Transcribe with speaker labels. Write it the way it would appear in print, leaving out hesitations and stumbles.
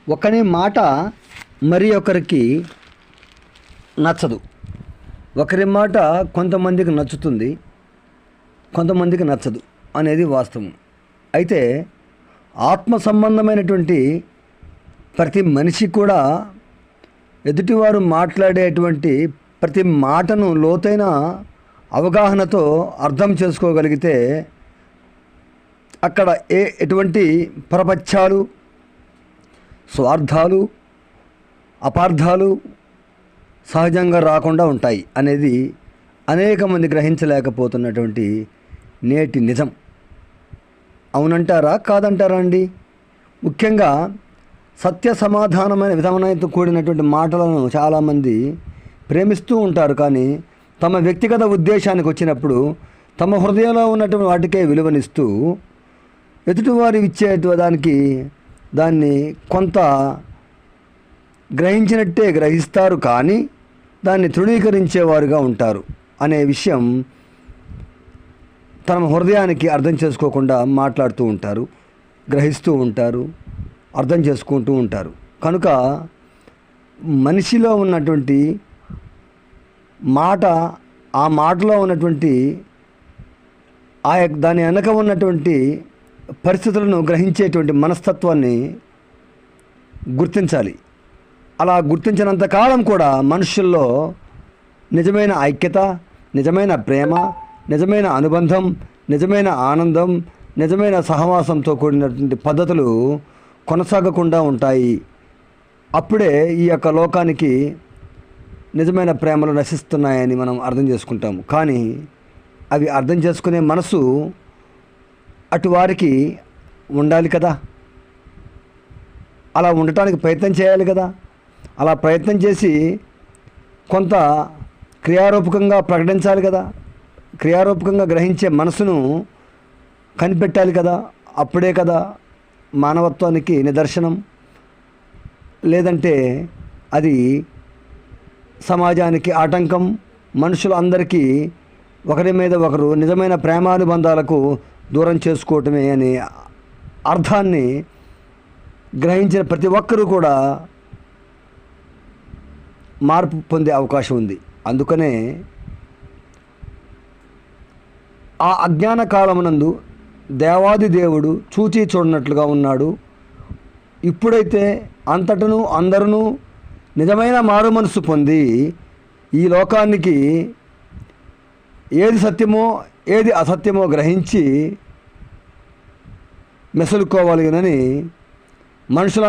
Speaker 1: ఒకని మాట మరి ఒకరికి నచ్చదు. ఒకరి మాట కొంతమందికి నచ్చుతుంది, కొంతమందికి నచ్చదు అనేది వాస్తవం. అయితే ఆత్మ సంబంధమైనటువంటి ప్రతి మనిషి కూడా ఎదుటివారు మాట్లాడేటువంటి ప్రతి మాటను లోతైన అవగాహనతో అర్థం చేసుకోగలిగితే అక్కడ ఎటువంటి ప్రపంచాలు, స్వార్థాలు, అపార్థాలు సహజంగా రాకుండా ఉంటాయి అనేది అనేక మంది గ్రహించలేకపోతున్నటువంటి నేటి నిజం. అవునంటారా కాదంటారా అండి? ముఖ్యంగా సత్య సమాధానమైన విధానంతో కూడినటువంటి మాటలను చాలామంది ప్రేమిస్తూ ఉంటారు, కానీ తమ వ్యక్తిగత ఉద్దేశానికి వచ్చినప్పుడు తమ హృదయంలో ఉన్నటువంటి వాటికే విలువనిస్తూ ఎదుటివారు ఇచ్చేదానికి దాన్ని కొంత గ్రహించినట్టే గ్రహిస్తారు, కానీ దాన్ని తృణీకరించేవారుగా ఉంటారు అనే విషయం తన హృదయానికి అర్థం చేసుకోకుండా మాట్లాడుతూ ఉంటారు, గ్రహిస్తూ ఉంటారు, అర్థం చేసుకుంటూ ఉంటారు. కనుక మనిషిలో ఉన్నటువంటి మాట, ఆ మాటలో ఉన్నటువంటి దాని వెనక ఉన్నటువంటి పరిస్థితులను గ్రహించేటువంటి మనస్తత్వాన్ని గుర్తించాలి. అలా గుర్తించినంతకాలం కూడా మనుషుల్లో నిజమైన ఐక్యత, నిజమైన ప్రేమ, నిజమైన అనుబంధం, నిజమైన ఆనందం, నిజమైన సహవాసంతో కూడినటువంటి పద్ధతులు కొనసాగకుండా ఉంటాయి. అప్పుడే ఈ యొక్క లోకానికి నిజమైన ప్రేమలు నశిస్తున్నాయని మనం అర్థం చేసుకుంటాము. కానీ అవి అర్థం చేసుకునే మనసు అటు వారికి ఉండాలి కదా, అలా ఉండటానికి ప్రయత్నం చేయాలి కదా. అలా ప్రయత్నం చేసి కొంత క్రియారూపకంగా ప్రకటించాలి కదా, క్రియారూపకంగా గ్రహించే మనసును కనిపెట్టాలి కదా. అప్పుడే కదా మానవత్వానికి నిదర్శనం. లేదంటే అది సమాజానికి ఆటంకం. మనుషులు అందరికీ ఒకరి మీద ఒకరు నిజమైన ప్రేమానుబంధాలకు దూరం చేసుకోవటమే అనే అర్థాన్ని గ్రహించిన ప్రతి ఒక్కరూ కూడా మార్పు పొందే అవకాశం ఉంది. అందుకనే ఆ అజ్ఞాన కాలమునందు దేవాది దేవుడు చూచి చూడనట్లుగా ఉన్నాడు. ఇప్పుడైతే అంతటను అందరూ నిజమైన మారు మనసు పొంది ఈ లోకానికి ఏది సత్యమో ఏది అసత్యమో గ్రహించి మెసులుకోవాలని మనుషుల